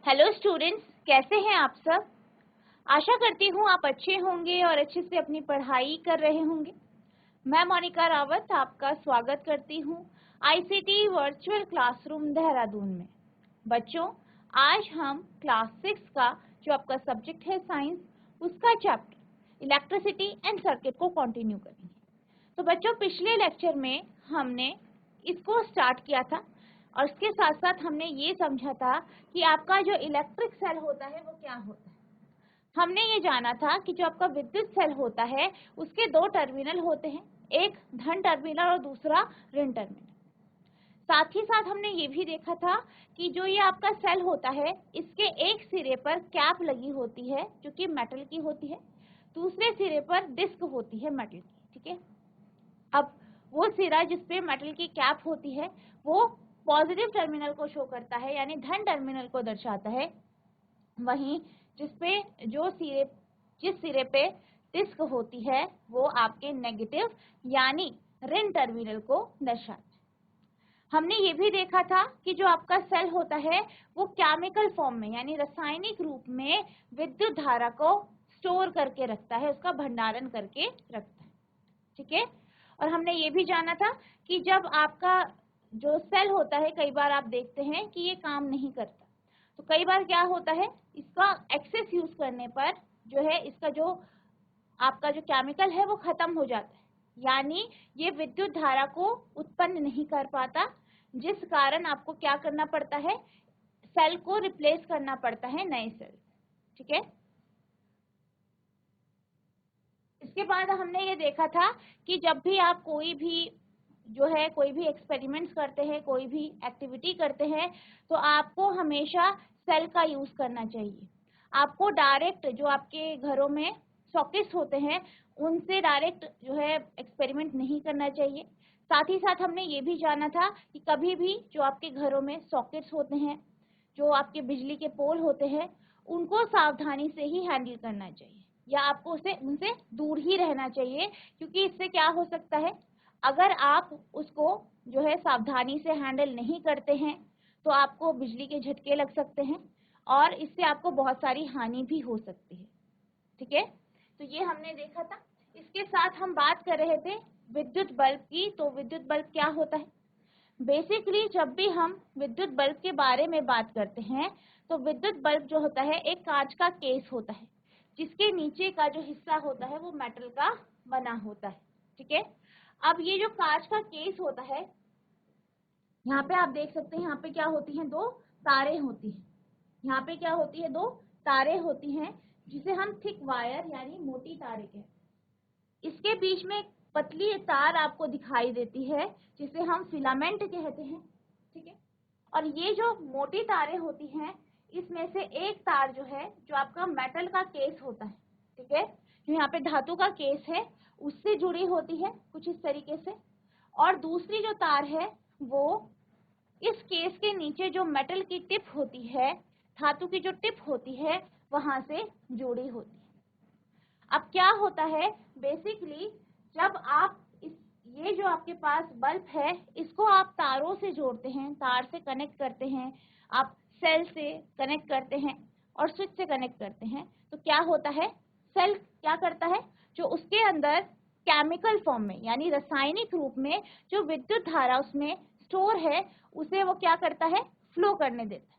Hello students, कैसे हैं आप सब। आशा करती हूँ आप अच्छे होंगे और अच्छे से अपनी पढ़ाई कर रहे होंगे। मैं मोनिका रावत आपका स्वागत करती हूँ आईसीटी वर्चुअल क्लासरूम देहरादून में। बच्चों, आज हम क्लास 6 का जो आपका सब्जेक्ट है साइंस, उसका चैप्टर इलेक्ट्रिसिटी एंड सर्किट को कंटिन्यू करेंगे। तो बच्चों, पिछले लेक्चर में हमने इसको स्टार्ट किया था और इसके साथ साथ हमने ये समझा था कि आपका जो इलेक्ट्रिक सेल होता है वो क्या होता है। हमने ये जाना था कि जो आपका विद्युत सेल होता है उसके दो टर्मिनल होते हैं, एक धन टर्मिनल और दूसरा ऋण टर्मिनल। साथ ही साथ हमने ये भी देखा था कि जो ये आपका सेल होता है इसके एक सिरे पर कैप लगी होती है जो कि मेटल की होती है, दूसरे सिरे पर डिस्क होती है मेटल की। ठीक है, अब वो सिरा जिसपे मेटल की कैप होती है वो पॉजिटिव टर्मिनल को शो करता है, यानी धन टर्मिनल को दर्शाता है। वहीं जिस सिरे पे डिस्क होती है वो आपके नेगेटिव यानी ऋण टर्मिनल को दर्शाता है। हमने ये भी देखा था कि जो आपका सेल होता है वो केमिकल फॉर्म में यानी रासायनिक रूप में विद्युत धारा को स्टोर करके रखता है, उसका भंडारण करके रखता है। ठीक है, और हमने ये भी जाना था कि जब आपका जो सेल होता है कई बार आप देखते हैं कि ये काम नहीं करता, तो कई बार क्या होता है, इसका एक्सेस यूज करने पर जो है इसका जो आपका जो केमिकल है वो खत्म हो जाता है, यानी ये विद्युत धारा को उत्पन्न नहीं कर पाता, जिस कारण आपको क्या करना पड़ता है, सेल को रिप्लेस करना पड़ता है नए सेल। ठीक है, इसके बाद हमने ये देखा था कि जब भी आप कोई भी एक्सपेरिमेंट्स करते हैं, कोई भी एक्टिविटी करते हैं, तो आपको हमेशा सेल का यूज करना चाहिए। आपको डायरेक्ट जो आपके घरों में सॉकेट्स होते हैं उनसे डायरेक्ट जो है एक्सपेरिमेंट नहीं करना चाहिए। साथ ही साथ हमने ये भी जाना था कि कभी भी जो आपके घरों में सॉकेट्स होते हैं, जो आपके बिजली के पोल होते हैं, उनको सावधानी से ही हैंडल करना चाहिए या आपको उनसे दूर ही रहना चाहिए, क्योंकि इससे क्या हो सकता है, अगर आप उसको जो है सावधानी से हैंडल नहीं करते हैं तो आपको बिजली के झटके लग सकते हैं और इससे आपको बहुत सारी हानि भी हो सकती है। ठीक है, तो ये हमने देखा था। इसके साथ हम बात कर रहे थे विद्युत बल्ब की। तो विद्युत बल्ब क्या होता है? बेसिकली जब भी हम विद्युत बल्ब के बारे में बात करते हैं तो विद्युत बल्ब जो होता है एक कांच का केस होता है जिसके नीचे का जो हिस्सा होता है वो मेटल का बना होता है। ठीक है, अब ये जो कांच का केस होता है, यहाँ पे आप देख सकते हैं, यहाँ पे क्या होती हैं, दो तारे होती हैं। यहाँ पे क्या होती है, दो तारे होती हैं जिसे हम थिक वायर यानी मोटी तारे कहते हैं। इसके बीच में एक पतली तार आपको दिखाई देती है जिसे हम फिलामेंट कहते हैं। ठीक है, और ये जो मोटी तारें होती हैं इसमें से एक तार जो है जो आपका मेटल का केस होता है, ठीक है, जो यहाँ पे धातु का केस है उससे जुड़ी होती है कुछ इस तरीके से, और दूसरी जो तार है वो इस केस के नीचे जो मेटल की टिप होती है, धातु की जो टिप होती है वहां से जुड़ी होती है। अब क्या होता है, बेसिकली जब आप ये जो आपके पास बल्ब है इसको आप तारों से जोड़ते हैं, तार से कनेक्ट करते हैं, आप सेल से कनेक्ट करते हैं और स्विच से कनेक्ट करते हैं, तो क्या होता है, सेल क्या करता है, जो उसके अंदर केमिकल फॉर्म में यानी रासायनिक रूप में जो विद्युत धारा उसमें स्टोर है उसे वो क्या करता है, फ्लो करने देता है।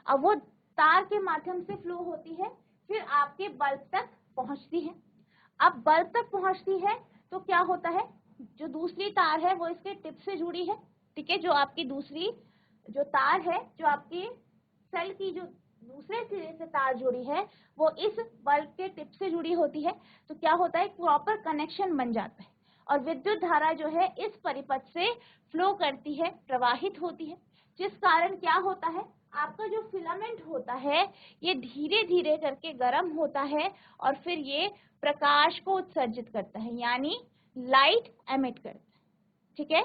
अब वो तार के माध्यम से फ्लो होती है, फिर आपके बल्ब तक पहुंचती है। अब बल्ब तक पहुंचती है तो क्या होता है, जो दूसरी तार है वो इसके टिप से जुड़ी है। ठीक है, जो आपकी दूसरी जो तार है, जो आपकी सेल की जो दूसरे सिरे से तार जुड़ी है वो इस बल्ब के टिप से जुड़ी होती है। तो क्या होता है, प्रॉपर कनेक्शन बन जाता है और विद्युत धारा जो है इस परिपथ से फ्लो करती है, प्रवाहित होती है, जिस कारण क्या होता है, आपका जो फिलामेंट होता है ये धीरे धीरे करके गर्म होता है और फिर ये प्रकाश को उत्सर्जित करता है यानी लाइट एमिट करता है। ठीक है,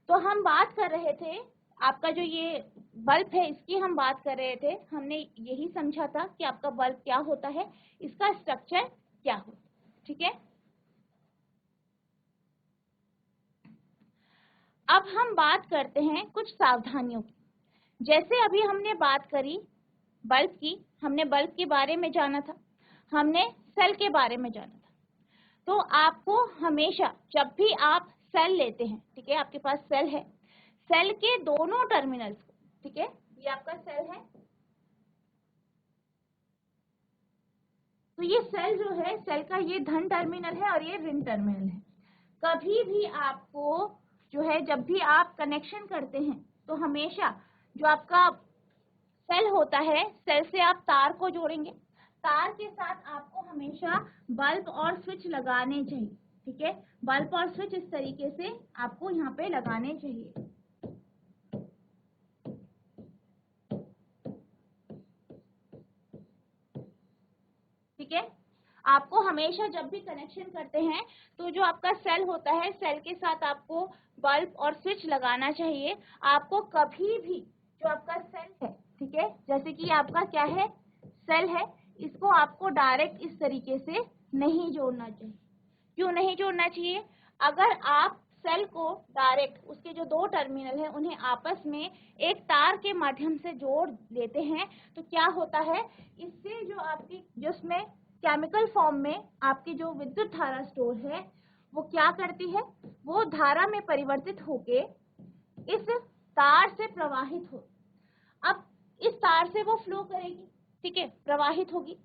तो हम बात कर रहे थे, आपका जो ये बल्ब है इसकी हम बात कर रहे थे, हमने यही समझा था कि आपका बल्ब क्या होता है, इसका स्ट्रक्चर क्या होता है। ठीक है, अब हम बात करते हैं कुछ सावधानियों की। जैसे अभी हमने बात करी बल्ब की, हमने बल्ब के बारे में जाना था, हमने सेल के बारे में जाना था। तो आपको हमेशा जब भी आप सेल लेते हैं, ठीक है, आपके पास सेल है, सेल के दोनों टर्मिनल्स को, ठीक है, ये आपका सेल है, तो ये सेल जो है, सेल का ये धन टर्मिनल है और ये ऋण टर्मिनल है। कभी भी आपको जो है, जब भी आप कनेक्शन करते हैं तो हमेशा जो आपका सेल होता है, सेल से आप तार को जोड़ेंगे, तार के साथ आपको हमेशा बल्ब और स्विच लगाने चाहिए, ठीक है, बल्ब और स्विच इस तरीके से आपको यहाँ पे लगाने चाहिए, ठीक है। आपको हमेशा जब भी कनेक्शन करते हैं तो जो आपका सेल होता है, सेल के साथ आपको बल्ब और स्विच लगाना चाहिए। आपको कभी भी जो आपका सेल है, ठीक है, जैसे कि आपका क्या है, सेल है, इसको आपको डायरेक्ट इस तरीके से नहीं जोड़ना चाहिए। क्यों नहीं जोड़ना चाहिए? अगर आप सेल को डायरेक्ट उसके जो दो टर्मिनल है उन्हें आपस में एक तार के माध्यम से जोड़ देते हैं तो क्या होता है, इससे जो आपकी जिसमें केमिकल फॉर्म में आपकी जो विद्युत धारा स्टोर है वो क्या करती है, वो धारा में परिवर्तित होके इस तार से प्रवाहित हो। अब इस तार से वो फ्लो करेगी, ठीक है, प्रवाहित होगी,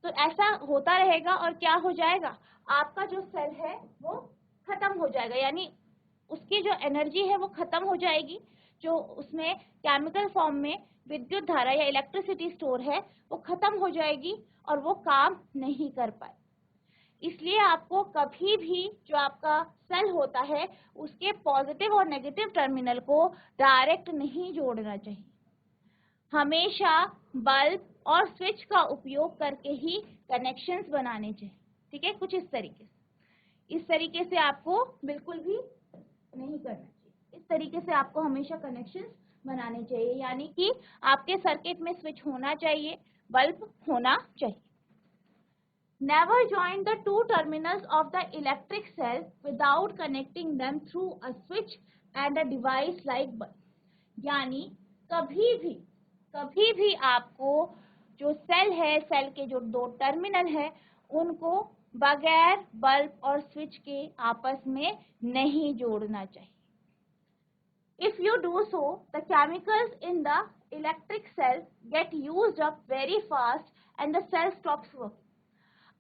तो ऐसा होता रहेगा और क्या हो जाएगा, आपका जो सेल है वो खत्म हो जाएगा, यानी उसकी जो एनर्जी है वो खत्म हो जाएगी, जो उसमें केमिकल फॉर्म में विद्युत धारा या इलेक्ट्रिसिटी स्टोर है वो खत्म हो जाएगी और वो काम नहीं कर पाए। इसलिए आपको कभी भी जो आपका सेल होता है उसके पॉजिटिव और नेगेटिव टर्मिनल को डायरेक्ट नहीं जोड़ना चाहिए। हमेशा बल्ब और स्विच का उपयोग करके ही कनेक्शंस बनाने चाहिए, ठीक है, कुछ इस तरीके से आपको बिल्कुल भी नहीं करना चाहिए। इस तरीके से आपको हमेशा कनेक्शंस बनाने चाहिए, यानी कि आपके सर्किट में स्विच होना चाहिए, बल्ब होना चाहिए। Never join the two terminals of the electric cell without connecting them through a switch and a device like bulb. यानी कभी भी आपको जो सेल है, सेल के जो दो टर्मिनल है उनको बगैर बल्ब और स्विच के आपस में नहीं जोड़ना चाहिए। If you do so, the chemicals in the electric cell get used up very fast and the cell stops working.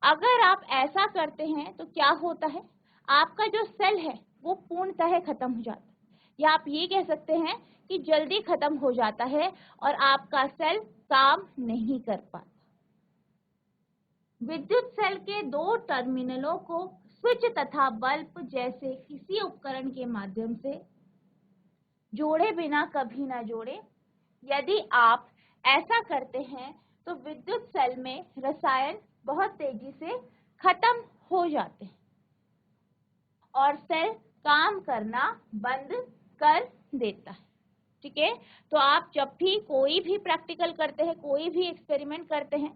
अगर आप ऐसा करते हैं तो क्या होता है, आपका जो सेल है वो पूर्णतः खत्म हो जाता है, या आप ये कह सकते हैं कि जल्दी खत्म हो जाता है और आपका सेल काम नहीं कर पाता। विद्युत सेल के दो टर्मिनलों को स्विच तथा बल्ब जैसे किसी उपकरण के माध्यम से जोड़े बिना कभी ना जोड़े। यदि आप ऐसा करते हैं तो विद्युत सेल में रसायन बहुत तेजी से खत्म हो जाते हैं और सेल काम करना बंद कर देता है, ठीक है। तो आप जब भी कोई भी प्रैक्टिकल करते हैं, कोई भी एक्सपेरिमेंट करते हैं,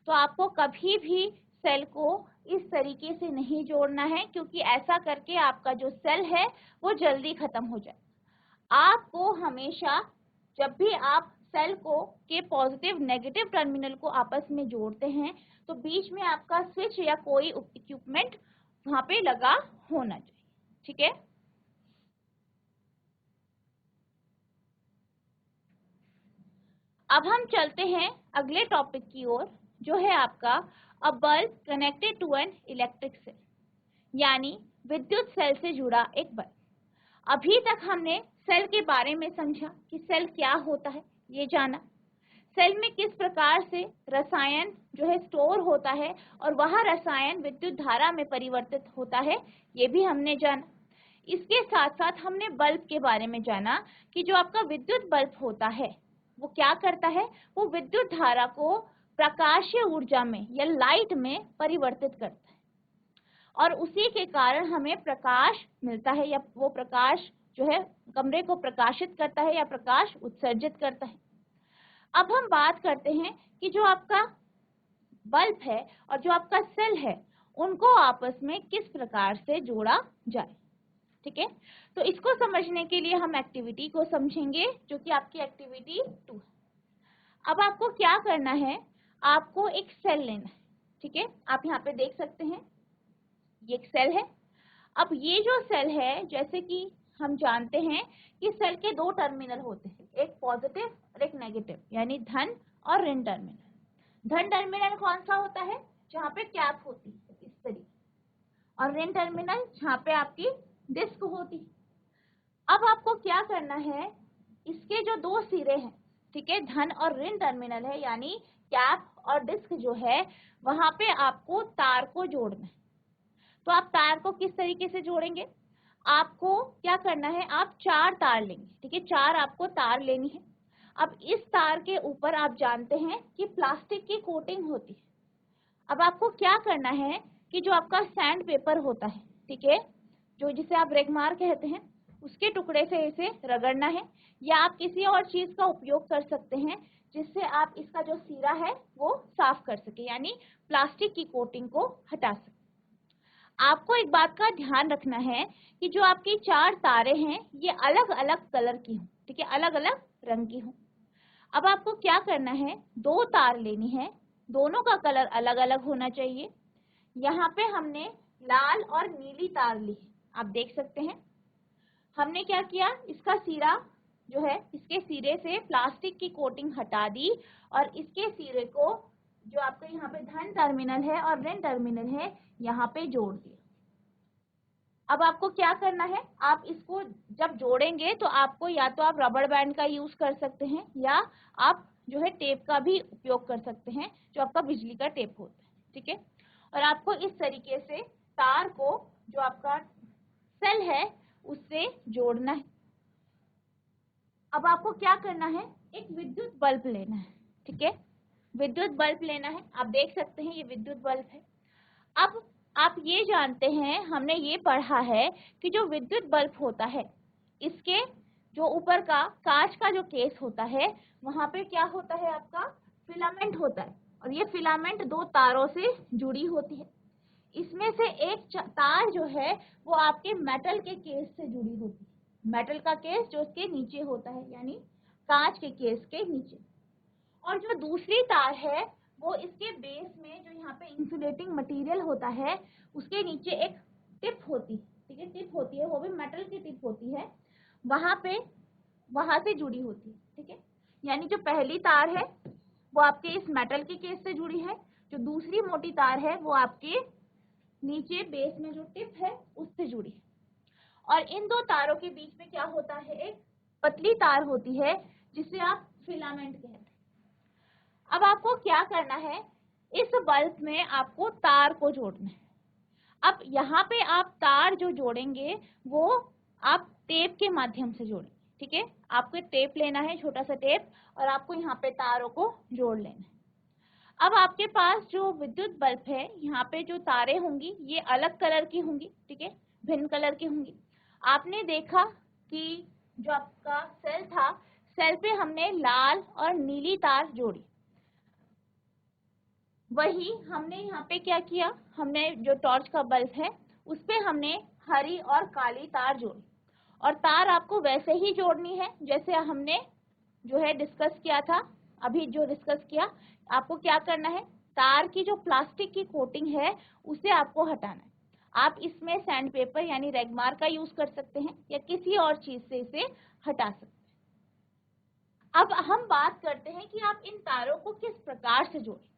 तो आपको कभी भी सेल को इस तरीके से नहीं जोड़ना है, क्योंकि ऐसा करके आपका जो सेल है वो जल्दी खत्म हो जाए। आपको हमेशा जब भी आप सेल को के पॉजिटिव नेगेटिव टर्मिनल को आपस में जोड़ते हैं तो बीच में आपका स्विच या कोई इक्विपमेंट वहां पे लगा होना चाहिए, ठीक है। अब हम चलते हैं अगले टॉपिक की ओर, जो है आपका a bulb connected to an electric cell, यानी विद्युत सेल से जुड़ा एक बल्ब। अभी तक हमने सेल के बारे में समझा कि सेल क्या होता है, ये जाना, सेल में किस प्रकार से रसायन जो है स्टोर होता है और वह रसायन विद्युत धारा में परिवर्तित होता है, ये भी हमने जाना। इसके साथ साथ हमने बल्ब के बारे में जाना कि जो आपका विद्युत बल्ब होता है वो क्या करता है, वो विद्युत धारा को प्रकाशीय ऊर्जा में या लाइट में परिवर्तित करता है और उसी के कारण हमें प्रकाश मिलता है, या वो प्रकाश जो है कमरे को प्रकाशित करता है या प्रकाश उत्सर्जित करता है। अब हम बात करते हैं कि जो आपका बल्ब है और जो आपका सेल है उनको आपस में किस प्रकार से जोड़ा जाए, ठीक है। तो इसको समझने के लिए हम एक्टिविटी को समझेंगे, जो कि आपकी एक्टिविटी 2 है। अब आपको क्या करना है, आपको एक सेल लेना है, ठीक है। आप यहाँ पे देख सकते हैं ये एक सेल है। अब ये जो सेल है, जैसे कि हम जानते हैं कि सेल के दो टर्मिनल होते हैं, एक पॉजिटिव और एक नेगेटिव, यानी धन और ऋण टर्मिनल। धन टर्मिनल कौन सा होता है, जहाँ पे कैप होती है इस तरीके, और ऋण टर्मिनल जहाँ पे आपकी डिस्क होती है। अब आपको क्या करना है, इसके जो दो सिरे हैं, ठीक है, धन और ऋण टर्मिनल है, यानी कैप और डिस्क जो है, वहां पे आपको तार को जोड़ना है। तो आप तार को किस तरीके से जोड़ेंगे, आपको क्या करना है, आप 4 तार लेंगे, ठीक है, 4 आपको तार लेनी है। अब इस तार के ऊपर आप जानते हैं कि प्लास्टिक की कोटिंग होती है। अब आपको क्या करना है कि जो आपका सैंड पेपर होता है, ठीक है, जो जिसे आप रेगमार कहते हैं, उसके टुकड़े से इसे रगड़ना है, या आप किसी और चीज का उपयोग कर सकते हैं जिससे आप इसका जो सिरा है वो साफ कर सके, यानी प्लास्टिक की कोटिंग को हटा सके। आपको एक बात का ध्यान रखना है कि जो आपकी 4 तारें हैं ये अलग अलग कलर की हों, ठीक है, अलग अलग रंग की हों। अब आपको क्या करना है, 2 तार लेनी है, दोनों का कलर अलग अलग होना चाहिए। यहाँ पे हमने लाल और नीली तार ली है, आप देख सकते हैं। हमने क्या किया, इसका सिरा जो है, इसके सिरे से प्लास्टिक की कोटिंग हटा दी और इसके सिरे को जो आपके यहाँ पे धन टर्मिनल है और ऋण टर्मिनल है, यहाँ पे जोड़ दिया। अब आपको क्या करना है, आप इसको जब जोड़ेंगे तो आपको या तो आप रबड़ बैंड का यूज कर सकते हैं, या आप जो है टेप का भी उपयोग कर सकते हैं, जो आपका बिजली का टेप होता है, ठीक है। और आपको इस तरीके से तार को जो आपका सेल है उससे जोड़ना है। अब आपको क्या करना है, एक विद्युत बल्ब लेना है, ठीक है, विद्युत बल्ब लेना है। आप देख सकते हैं ये विद्युत बल्ब है। अब आप ये जानते हैं, हमने ये पढ़ा है कि जो विद्युत बल्ब होता है, इसके जो ऊपर का कांच का जो केस होता है, वहां पे क्या होता है, आपका फिलामेंट होता है, और ये फिलामेंट 2 तारों से जुड़ी होती है। इसमें से एक तार जो है वो आपके मेटल के केस से जुड़ी होती है, मेटल का केस जो इसके नीचे होता है, यानी कांच के केस के नीचे। और जो दूसरी तार है वो इसके बेस में, जो यहाँ पे इंसुलेटिंग मटेरियल होता है, उसके नीचे एक टिप होती है, ठीक है, टिप होती है, वो भी मेटल की टिप होती है, वहां से जुड़ी होती है, ठीक है। यानी जो पहली तार है वो आपके इस मेटल के केस से जुड़ी है, जो दूसरी मोटी तार है वो आपके नीचे बेस में जो टिप है उससे जुड़ी है। और इन 2 तारों के बीच में क्या होता है, एक पतली तार होती है जिसे आप फिलामेंट कहते हैं। अब आपको क्या करना है, इस बल्ब में आपको तार को जोड़ना है। अब यहाँ पे आप तार जो जोड़ेंगे वो आप टेप के माध्यम से जोड़ेंगे, ठीक है। आपको टेप लेना है, छोटा सा टेप, और आपको यहाँ पे तारों को जोड़ लेना है। अब आपके पास जो विद्युत बल्ब है, यहाँ पे जो तारें होंगी ये अलग कलर की होंगी, ठीक है, भिन्न कलर की होंगी। आपने देखा कि जो आपका सेल था, सेल पे हमने लाल और नीली तार जोड़ी, वही हमने यहाँ पे क्या किया, हमने जो टॉर्च का बल्ब है उस पे हमने हरी और काली तार जोड़ी, और तार आपको वैसे ही जोड़नी है जैसे हमने जो है डिस्कस किया था, अभी जो डिस्कस किया। आपको क्या करना है, तार की जो प्लास्टिक की कोटिंग है उसे आपको हटाना है। आप इसमें सैंड पेपर यानी रेगमार का यूज कर सकते हैं, या किसी और चीज से इसे हटा सकते हैं। अब हम बात करते हैं कि आप इन तारों को किस प्रकार से जोड़ें।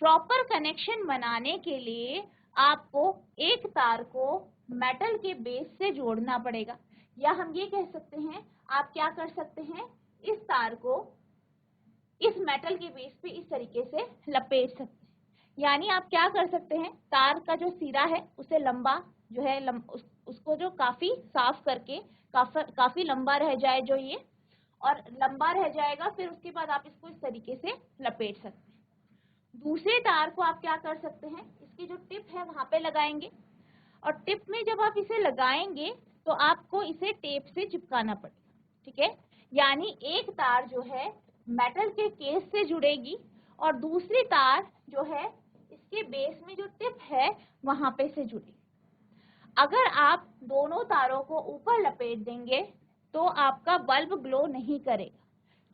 प्रॉपर कनेक्शन बनाने के लिए आपको एक तार को मेटल के बेस से जोड़ना पड़ेगा, या हम ये कह सकते हैं, आप क्या कर सकते हैं, इस तार को इस मेटल के बेस पे इस तरीके से लपेट सकते हैं। यानी आप क्या कर सकते हैं, तार का जो सिरा है उसे लंबा जो है उसको जो काफी साफ करके काफी लंबा रह जाए, जो ये और लंबा रह जाएगा, फिर उसके बाद आप इसको इस तरीके से लपेट सकते हैं। दूसरे तार को आप क्या कर सकते हैं, इसकी जो टिप है वहां पे लगाएंगे, और टिप में जब आप इसे लगाएंगे तो आपको इसे टेप से चिपकाना पड़ेगा, ठीक है। यानी एक तार जो है मेटल के केस से जुड़ेगी, और दूसरी तार जो है इसके बेस में जो टिप है वहां पे से जुड़ेगी। अगर आप दोनों तारों को ऊपर लपेट देंगे तो आपका बल्ब ग्लो नहीं करेगा,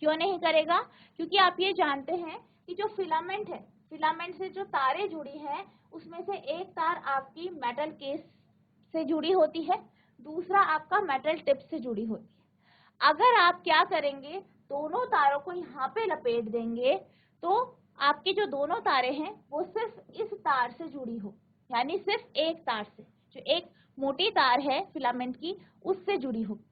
क्यों नहीं करेगा? क्योंकि आप ये जानते हैं कि जो फिलामेंट है, फिलामेंट से जो तारें जुड़ी हैं उसमें से एक तार आपकी मेटल केस से जुड़ी होती है, दूसरा आपका मेटल टिप से जुड़ी होती है। अगर आप क्या करेंगे, दोनों तारों को यहाँ पे लपेट देंगे तो आपकी जो दोनों तारें हैं वो सिर्फ इस तार से जुड़ी हो, यानी सिर्फ एक तार से, जो एक मोटी तार है फिलामेंट की उससे जुड़ी होगी,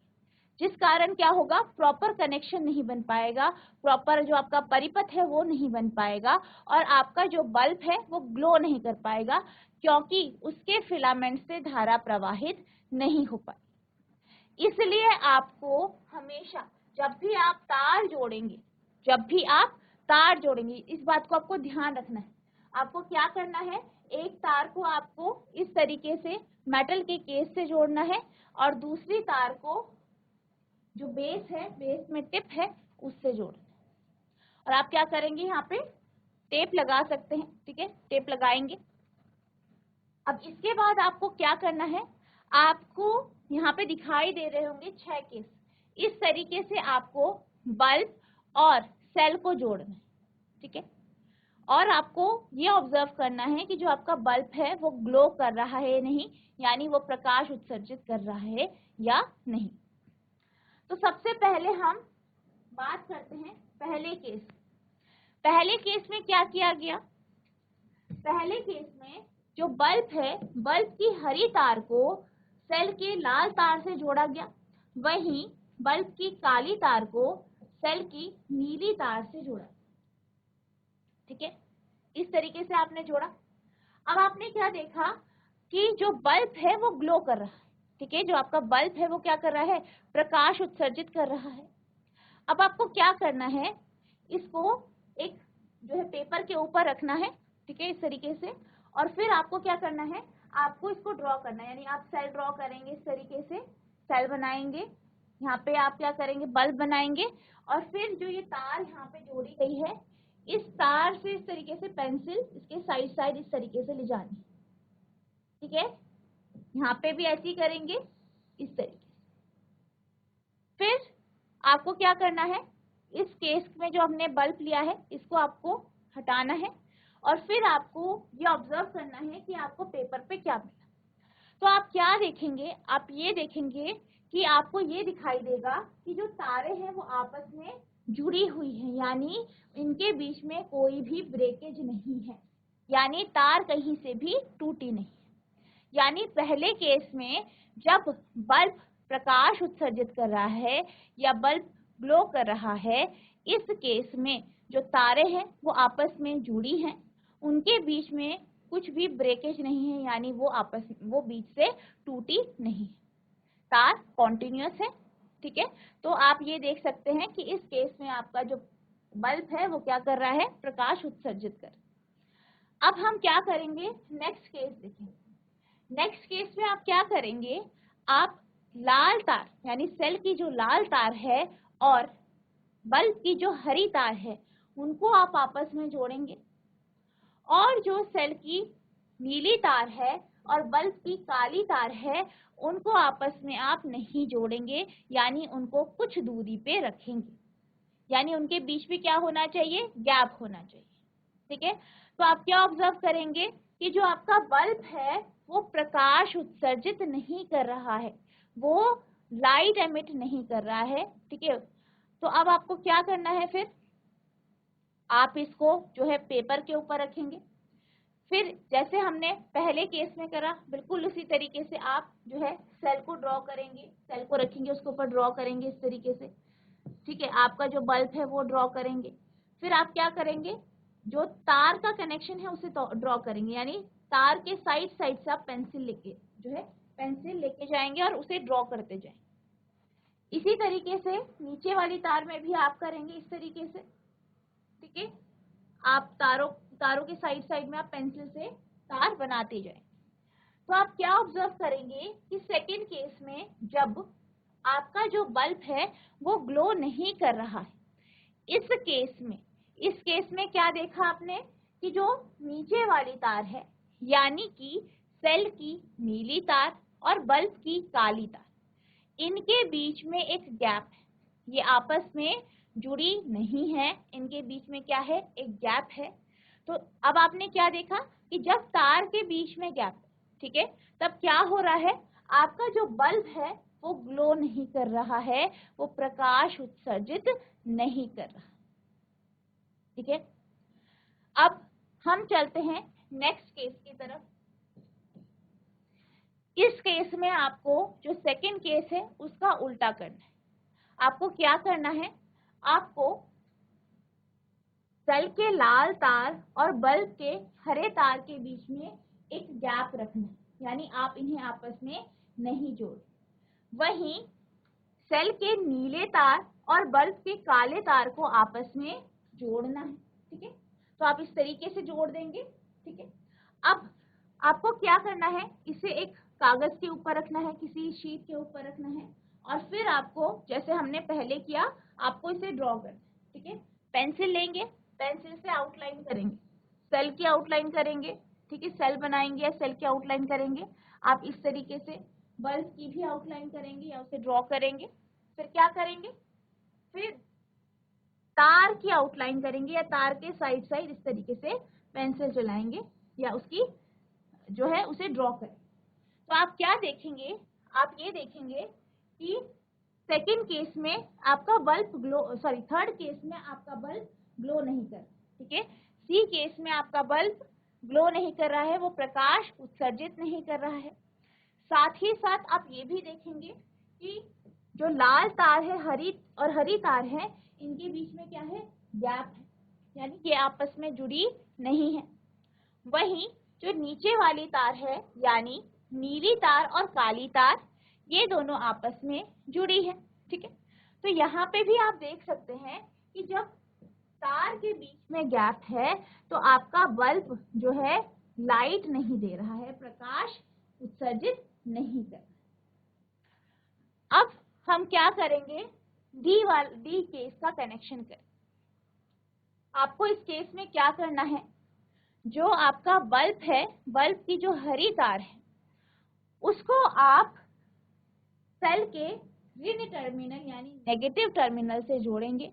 जिस कारण क्या होगा, प्रॉपर कनेक्शन नहीं बन पाएगा, प्रॉपर जो आपका परिपथ है वो नहीं बन पाएगा और आपका जो बल्ब है वो ग्लो नहीं कर पाएगा, क्योंकि उसके फिलामेंट से धारा प्रवाहित नहीं हो पाएगी। इसलिए आपको हमेशा जब भी आप तार जोड़ेंगे, इस बात को आपको ध्यान रखना है। आपको क्या करना है, एक तार को आपको इस तरीके से मेटल के केस से जोड़ना है और दूसरी तार को जो बेस है, बेस में टिप है, उससे जोड़ना है। और आप क्या करेंगे, यहाँ पे टेप लगा सकते हैं, ठीक है, टेप लगाएंगे। अब इसके बाद आपको क्या करना है, आपको यहाँ पे दिखाई दे रहे होंगे 6 केस, इस तरीके से आपको बल्ब और सेल को जोड़ना है, ठीक है। और आपको ये ऑब्जर्व करना है कि जो आपका बल्ब है वो ग्लो कर रहा है नहीं, यानी वो प्रकाश उत्सर्जित कर रहा है या नहीं। तो सबसे पहले हम बात करते हैं पहले केस। पहले केस में क्या किया गया, पहले केस में जो बल्ब है, बल्ब की हरी तार को सेल के लाल तार से जोड़ा गया, वहीं बल्ब की काली तार को सेल की नीली तार से जोड़ा, ठीक है। इस तरीके से आपने जोड़ा। अब आपने क्या देखा कि जो बल्ब है वो ग्लो कर रहा है, ठीक है, जो आपका बल्ब है वो क्या कर रहा है, प्रकाश उत्सर्जित कर रहा है। अब आपको क्या करना है, इसको एक जो है पेपर के ऊपर रखना है, ठीक है, इस तरीके से, और फिर आपको क्या करना है, आपको इसको ड्रॉ करना है, यानी आप सेल ड्रॉ करेंगे, इस तरीके से सेल बनाएंगे, यहाँ पे आप क्या करेंगे, बल्ब बनाएंगे, और फिर जो ये तार यहाँ पे जोड़ी गई है, इस तार से इस तरीके से पेंसिल इसके साइड साइड इस तरीके से ले जानी, ठीक है। यहाँ पे भी ऐसे ही करेंगे, इस तरीके से। फिर आपको क्या करना है, इस केस में जो हमने बल्ब लिया है इसको आपको हटाना है और फिर आपको ये ऑब्जर्व करना है कि आपको पेपर पे क्या मिला। तो आप क्या देखेंगे, आप ये देखेंगे कि आपको ये दिखाई देगा कि जो तारे हैं वो आपस में जुड़ी हुई हैं, यानी इनके बीच में कोई भी ब्रेकेज नहीं है, यानी तार कहीं से भी टूटी नहीं है। यानी पहले केस में जब बल्ब प्रकाश उत्सर्जित कर रहा है या बल्ब ग्लो कर रहा है, इस केस में जो तारे हैं वो आपस में जुड़ी हैं, उनके बीच में कुछ भी ब्रेकेज नहीं है, यानी वो बीच से टूटी नहीं है, तार कॉन्टिन्यूअस है, ठीक है। तो आप ये देख सकते हैं कि इस केस में आपका जो बल्ब है वो क्या कर रहा है, प्रकाश उत्सर्जित कर। अब हम क्या करेंगे, नेक्स्ट केस देखेंगे। नेक्स्ट केस में आप क्या करेंगे, आप लाल तार, यानी सेल की जो लाल तार है और बल्ब की जो हरी तार है उनको आप आपस में जोड़ेंगे, और जो सेल की नीली तार है और बल्ब की काली तार है उनको आपस में आप नहीं जोड़ेंगे, यानी उनको कुछ दूरी पे रखेंगे, यानी उनके बीच में क्या होना चाहिए, गैप होना चाहिए, ठीक है। तो आप क्या ऑब्जर्व करेंगे कि जो आपका बल्ब है वो प्रकाश उत्सर्जित नहीं कर रहा है, वो लाइट एमिट नहीं कर रहा है, ठीक है। तो अब आपको क्या करना है, फिर आप इसको जो है पेपर के ऊपर रखेंगे, फिर जैसे हमने पहले केस में करा बिल्कुल उसी तरीके से आप जो है सेल को ड्रॉ करेंगे, सेल को रखेंगे, उसके ऊपर ड्रॉ करेंगे इस तरीके से, ठीक है। आपका जो बल्ब है वो ड्रॉ करेंगे, फिर आप क्या करेंगे, जो तार का कनेक्शन है उसे ड्रॉ करेंगे, यानी तार के साइड साइड से आप पेंसिल लेके जाएंगे और उसे ड्रॉ करते जाएंगे। इसी तरीके से नीचे वाली तार में भी आप करेंगे इस तरीके से, ठीक है। आप तारों के साइड साइड में आप पेंसिल से तार बनाते जाएं। तो आप क्या ऑब्जर्व करेंगे कि सेकंड केस में जब आपका जो बल्ब है वो ग्लो नहीं कर रहा है, इस केस में क्या देखा आपने कि जो नीचे वाली तार है, यानी कि सेल की नीली तार और बल्ब की काली तार, इनके बीच में एक गैप है, ये आपस में जुड़ी नहीं है, इनके बीच में क्या है, एक गैप है। तो अब आपने क्या देखा कि जब तार के बीच में गैप, ठीक है, तब क्या हो रहा है, आपका जो बल्ब है वो ग्लो नहीं कर रहा है, वो प्रकाश उत्सर्जित नहीं कर रहा, ठीक है। अब हम चलते हैं नेक्स्ट केस की तरफ। इस केस में आपको जो सेकंड केस है उसका उल्टा करना है। आपको क्या करना है, आपको सेल के लाल तार और बल्ब के हरे तार के बीच में एक गैप रखना है, यानी आप इन्हें आपस में नहीं जोड़। वहीं सेल के नीले तार और बल्ब के काले तार को आपस में जोड़ना है, ठीक है। तो आप इस तरीके से जोड़ देंगे, ठीक है। अब आपको क्या करना है, इसे एक कागज के ऊपर रखना है, किसी शीट के ऊपर रखना है, और फिर आपको जैसे हमने पहले किया आपको इसे ड्रॉ करना है, ठीक है। पेंसिल लेंगे, पेंसिल से आउटलाइन करेंगे, सेल की आउटलाइन करेंगे, ठीक है, सेल बनाएंगे या सेल की आउटलाइन करेंगे। आप इस तरीके से बल्ब की भी आउटलाइन करेंगे या उसे ड्रॉ करेंगे। फिर क्या करेंगे, फिर तार की आउटलाइन करेंगे या तार के साइड साइड इस तरीके से पेंसिल चलाएंगे या उसकी जो है उसे ड्रॉ करें। तो आप क्या देखेंगे, आप ये देखेंगे कि सेकंड केस में आपका bulb glow, sorry third case में आपका बल्ब ग्लो नहीं कर, ठीक है। सी केस में आपका बल्ब ग्लो नहीं कर रहा है, वो प्रकाश उत्सर्जित नहीं कर रहा है। साथ ही साथ आप ये भी देखेंगे कि जो लाल तार है हरी तार है, इनके बीच में क्या है, गैप है, यानी कि आपस में जुड़ी नहीं है। वहीं जो नीचे वाली तार है यानी नीली तार और काली तार, ये दोनों आपस में जुड़ी है, ठीक है। तो यहाँ पे भी आप देख सकते हैं कि जब तार के बीच में गैप है तो आपका बल्ब जो है लाइट नहीं दे रहा है, प्रकाश उत्सर्जित नहीं कर रहा। अब हम क्या करेंगे, डी केस का कनेक्शन करें। आपको इस केस में क्या करना है, जो आपका बल्ब है, बल्ब की जो हरी तार है उसको आप सेल के ऋण टर्मिनल यानी नेगेटिव टर्मिनल से जोड़ेंगे,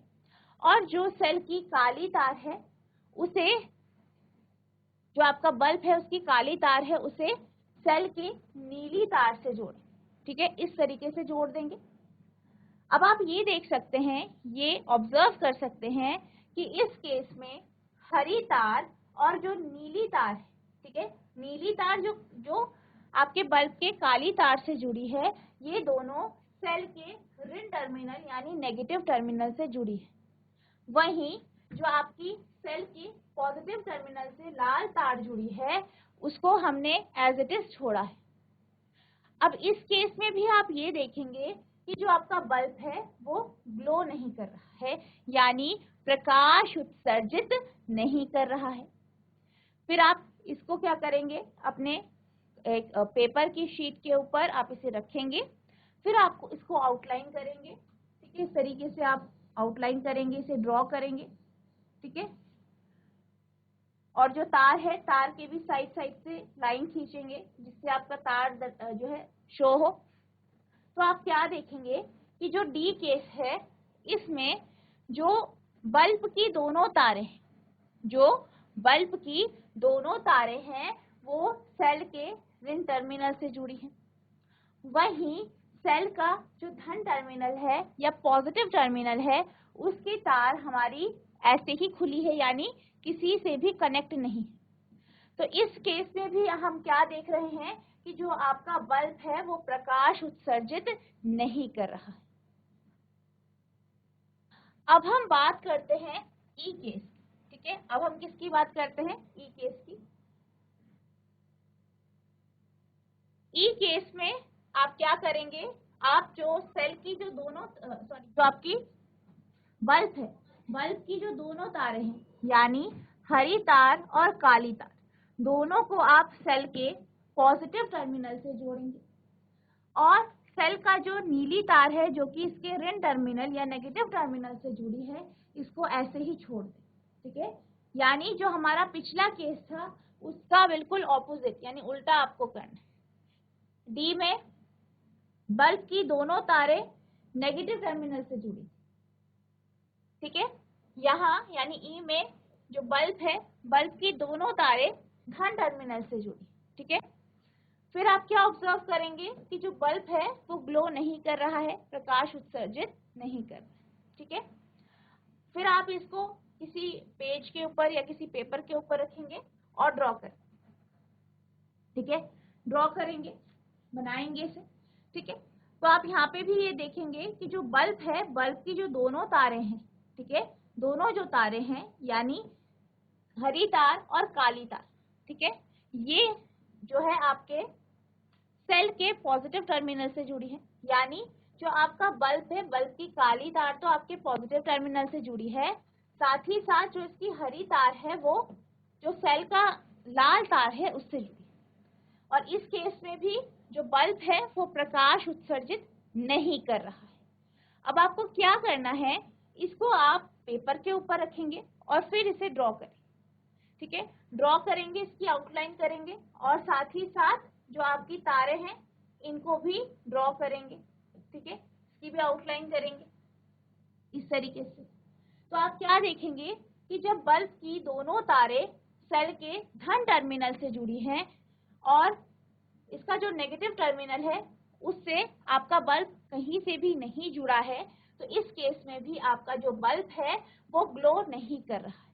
और जो सेल की काली तार है उसे, जो आपका बल्ब है उसकी काली तार है उसे सेल की नीली तार से जोड़ें, ठीक है, इस तरीके से जोड़ देंगे। अब आप ये देख सकते हैं, ये ऑब्जर्व कर सकते हैं कि इस केस में हरी तार और जो नीली तार है, ठीक है, नीली तार जो आपके बल्ब के काली तार से जुड़ी है, ये दोनों सेल के ऋण टर्मिनल यानी नेगेटिव टर्मिनल से जुड़ी है। वहीं जो आपकी सेल की पॉजिटिव टर्मिनल से लाल तार जुड़ी है उसको हमने एज इट इज छोड़ा है। अब इस केस में भी आप ये देखेंगे कि जो आपका बल्ब है वो ग्लो नहीं कर रहा है, यानी प्रकाश उत्सर्जित नहीं कर रहा है। फिर आप इसको क्या करेंगे, अपने एक पेपर की शीट के ऊपर आप इसे रखेंगे, फिर आपको इसको आउटलाइन करेंगे, ठीक है, इस तरीके से आप आउटलाइन करेंगे, इसे ड्रॉ करेंगे, ठीक है। और जो तार है, तार के भी साइड साइड से लाइन खींचेंगे जिससे आपका तार जो है शो हो। तो आप क्या देखेंगे कि जो डी केस है इसमें जो बल्ब की दोनों तारें हैं, जो बल्ब की दोनों तारें हैं वो सेल के ऋण टर्मिनल से जुड़ी हैं। वहीं सेल का जो धन टर्मिनल है या पॉजिटिव टर्मिनल है उसकी तार हमारी ऐसे ही खुली है, यानी किसी से भी कनेक्ट नहीं। तो इस केस में भी हम क्या देख रहे हैं कि जो आपका बल्ब है वो प्रकाश उत्सर्जित नहीं कर रहा है। अब हम बात करते हैं ई केस, ठीक है। अब हम किसकी बात करते हैं, ई केस की। ई केस में आप क्या करेंगे, आप जो सेल की जो दोनों जो आपकी बल्ब है, बल्ब की जो दोनों तारें हैं यानी हरी तार और काली तार, दोनों को आप सेल के पॉजिटिव टर्मिनल से जोड़ेंगे, और सेल का जो नीली तार है जो कि इसके ऋण टर्मिनल या नेगेटिव टर्मिनल से जुड़ी है, इसको ऐसे ही छोड़ दें, ठीक है। यानी जो हमारा पिछला केस था उसका बिल्कुल ऑपोजिट, यानी उल्टा आपको करना है। डी में बल्ब की दोनों तारें नेगेटिव टर्मिनल से जुड़ी, ठीक है। यहाँ यानी ई में जो बल्ब है, बल्ब की दोनों तारें धन टर्मिनल से जुड़ी, ठीक है। फिर आप क्या ऑब्जर्व करेंगे कि जो बल्ब है वो ग्लो नहीं कर रहा है, प्रकाश उत्सर्जित नहीं कर रहा है, ठीक है। फिर आप इसको किसी पेज के ऊपर या किसी पेपर के ऊपर रखेंगे और ड्रॉ करें, ठीक है। ड्रॉ करेंगे, बनाएंगे इसे, ठीक है। तो आप यहाँ पे भी ये देखेंगे कि जो बल्ब है, बल्ब की जो दोनों तारें हैं, ठीक है, दोनों जो तारें हैं यानी हरी तार और काली तार, ठीक है, ये जो है आपके सेल के पॉजिटिव टर्मिनल से जुड़ी है। यानी जो आपका बल्ब है, बल्ब की काली तार तो आपके पॉजिटिव टर्मिनल से जुड़ी है, साथ ही साथ जो इसकी हरी तार है वो जो सेल का लाल तार है उससे जुड़ी। और इस केस में भी जो बल्ब है वो प्रकाश उत्सर्जित नहीं कर रहा है। अब आपको क्या करना है, इसको आप पेपर के ऊपर रखेंगे और फिर इसे ड्रॉ करें, ठीक है। ड्रॉ करेंगे, इसकी आउटलाइन करेंगे और साथ ही साथ जो आपकी तारें हैं इनको भी ड्रॉ करेंगे, ठीक है, इसकी भी आउटलाइन करेंगे इस तरीके से। तो आप क्या देखेंगे कि जब बल्ब की दोनों तारें सेल के धन टर्मिनल से जुड़ी हैं और इसका जो नेगेटिव टर्मिनल है उससे आपका बल्ब कहीं से भी नहीं जुड़ा है, तो इस केस में भी आपका जो बल्ब है वो ग्लो नहीं कर रहा है,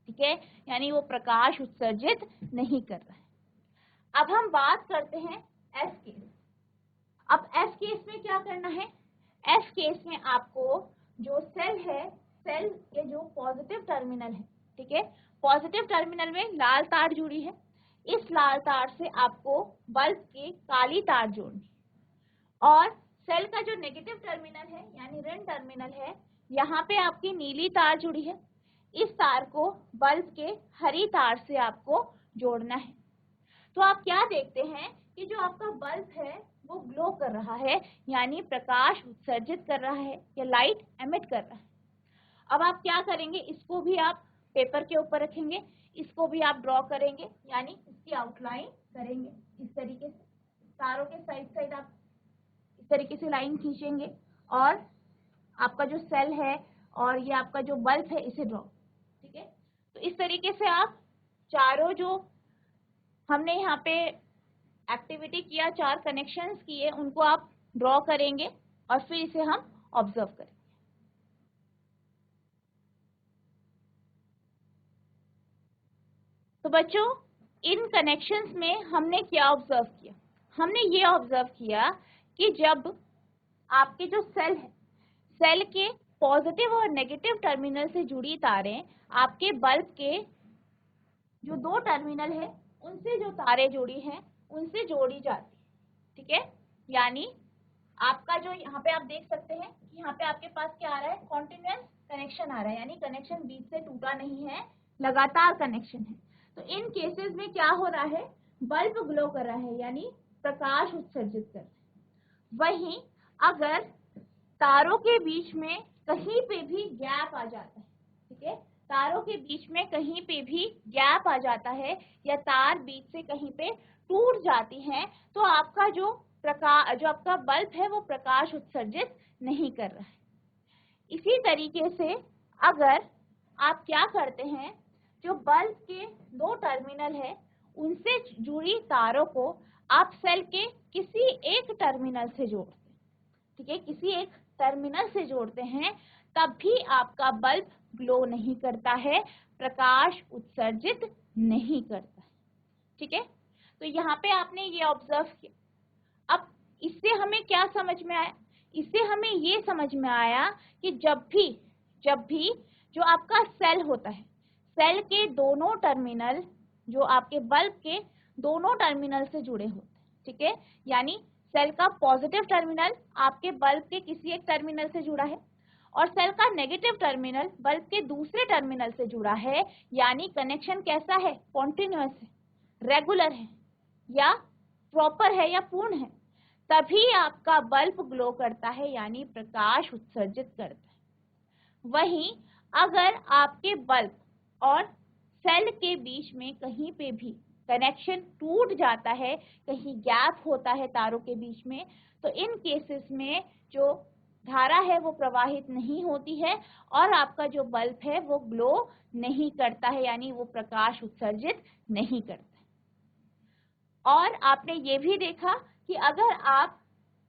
ठीक है, यानी वो प्रकाश उत्सर्जित नहीं कर रहा है। अब हम बात करते हैं एस केस। अब एस केस में क्या करना है, एस केस में आपको जो सेल है, सेल के जो पॉजिटिव टर्मिनल है, ठीक है, पॉजिटिव टर्मिनल में लाल तार जुड़ी है, इस लाल तार से आपको बल्ब की काली तार जोड़नी, और सेल का जो नेगेटिव टर्मिनल है यानी ऋण टर्मिनल है, यहाँ पे आपकी नीली तार जुड़ी है, इस तार को बल्ब के हरी तार से आपको जोड़ना है। तो आप क्या देखते हैं कि जो आपका बल्ब है वो ग्लो कर रहा है, यानी प्रकाश उत्सर्जित कर रहा है या लाइट एमिट कर रहा है। अब आप क्या करेंगे, इसको भी आप पेपर के ऊपर रखेंगे, इसको भी आप ड्रॉ करेंगे, यानी इसकी आउटलाइन करेंगे इस तरीके से। तारों के साइड साइड आप इस तरीके से लाइन खींचेंगे और आपका जो सेल है और ये आपका जो बल्ब है इसे ड्रॉ, ठीक है। तो इस तरीके से आप चारों जो हमने यहाँ पे एक्टिविटी किया, 4 कनेक्शंस किए, उनको आप ड्रॉ करेंगे और फिर इसे हम ऑब्जर्व करेंगे। तो बच्चों, इन कनेक्शंस में हमने क्या ऑब्जर्व किया, हमने ये ऑब्जर्व किया कि जब आपके जो सेल है, सेल के पॉजिटिव और नेगेटिव टर्मिनल से जुड़ी तारें आपके बल्ब के जो 2 टर्मिनल है उनसे जो तारें जुड़ी हैं उनसे जोड़ी जाती है, ठीक है। यानी आपका जो यहाँ पे आप देख सकते हैं कि यहाँ पे आपके पास क्या आ रहा है, कॉन्टिन्यूअस कनेक्शन आ रहा है, यानी कनेक्शन बीच से टूटा नहीं है, लगातार कनेक्शन है। तो इन केसेस में क्या हो रहा है, बल्ब ग्लो कर रहा है यानी प्रकाश उत्सर्जित कर रहा है। वहीं अगर तारों के बीच में कहीं पे भी गैप आ जाता है, ठीक है, तारों के बीच में कहीं पे भी गैप आ जाता है या तार बीच से कहीं पे टूट जाती है, तो आपका जो आपका बल्ब है वो प्रकाश उत्सर्जित नहीं कर रहा है। इसी तरीके से अगर आप क्या करते हैं, जो बल्ब के 2 टर्मिनल है उनसे जुड़ी तारों को आप सेल के किसी एक टर्मिनल से जोड़ते हैं, ठीक है, किसी एक टर्मिनल से जोड़ते हैं, तब भी आपका बल्ब ग्लो नहीं करता है, प्रकाश उत्सर्जित नहीं करता है, ठीक है। तो यहाँ पे आपने ये ऑब्जर्व किया। अब इससे हमें क्या समझ में आया, इससे हमें ये समझ में आया कि जब भी जो आपका सेल होता है, सेल के दोनों टर्मिनल जो आपके बल्ब के दोनों टर्मिनल से जुड़े होते हैं, ठीक है, यानी सेल का पॉजिटिव टर्मिनल आपके बल्ब के किसी एक टर्मिनल से जुड़ा है और सेल का नेगेटिव टर्मिनल बल्ब के दूसरे टर्मिनल से जुड़ा है, यानी कनेक्शन कैसा है, कॉन्टिन्यूअस है, रेगुलर है या प्रॉपर है या पूर्ण है, तभी आपका बल्ब ग्लो करता है यानी प्रकाश उत्सर्जित करता है। वहीं अगर आपके बल्ब और सेल के बीच में कहीं पे भी कनेक्शन टूट जाता है, कहीं गैप होता है तारों के बीच में, तो इन केसेस में जो धारा है वो प्रवाहित नहीं होती है और आपका जो बल्ब है वो ग्लो नहीं करता है, यानी वो प्रकाश उत्सर्जित नहीं करता है। और आपने ये भी देखा कि अगर आप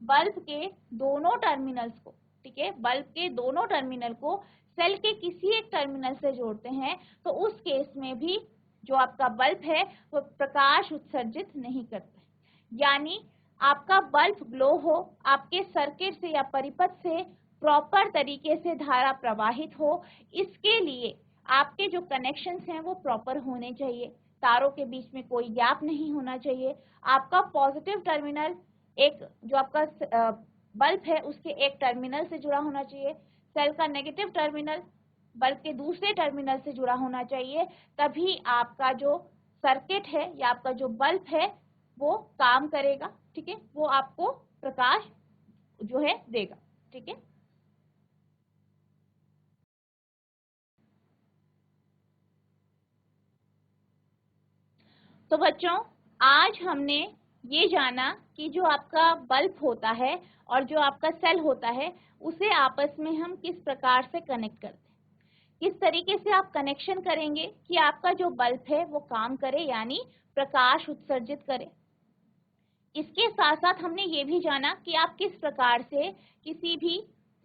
बल्ब के दोनों टर्मिनल्स को, ठीक है, बल्ब के दोनों टर्मिनल को सेल के किसी एक टर्मिनल से जोड़ते हैं तो उस केस में भी जो आपका बल्ब है वो प्रकाश उत्सर्जित नहीं करता है। यानी आपका बल्ब ग्लो हो, आपके सर्किट से या परिपथ से प्रॉपर तरीके से धारा प्रवाहित हो, इसके लिए आपके जो कनेक्शंस हैं वो प्रॉपर होने चाहिए, तारों के बीच में कोई गैप नहीं होना चाहिए। आपका पॉजिटिव टर्मिनल एक जो आपका बल्ब है उसके एक टर्मिनल से जुड़ा होना चाहिए, सेल का नेगेटिव टर्मिनल बल्ब के दूसरे टर्मिनल से जुड़ा होना चाहिए, तभी आपका जो सर्किट है या आपका जो बल्ब है वो काम करेगा, ठीक है, वो आपको प्रकाश जो है देगा, ठीक है। तो बच्चों आज हमने ये जाना कि जो आपका बल्ब होता है और जो आपका सेल होता है उसे आपस में हम किस प्रकार से कनेक्ट करते हैं, किस तरीके से आप कनेक्शन करेंगे कि आपका जो बल्ब है वो काम करे यानी प्रकाश उत्सर्जित करे। इसके साथ साथ हमने ये भी जाना कि आप किस प्रकार से किसी भी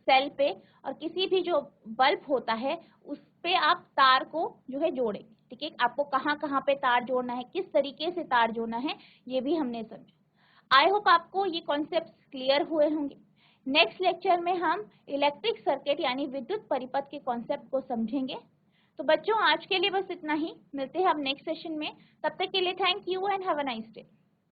सेल पे और किसी भी जो बल्ब होता है उस पे आप तार को जो है जोड़ेंगे, ठीक है, आपको कहाँ कहाँ पे तार जोड़ना है, किस तरीके से तार जोड़ना है, ये भी हमने समझा। आई होप आपको ये कॉन्सेप्ट क्लियर हुए होंगे। नेक्स्ट लेक्चर में हम इलेक्ट्रिक सर्किट यानी विद्युत परिपथ के कॉन्सेप्ट को समझेंगे। तो बच्चों आज के लिए बस इतना ही, मिलते हैं अब नेक्स्ट सेशन में, तब तक के लिए thank you and have a nice day.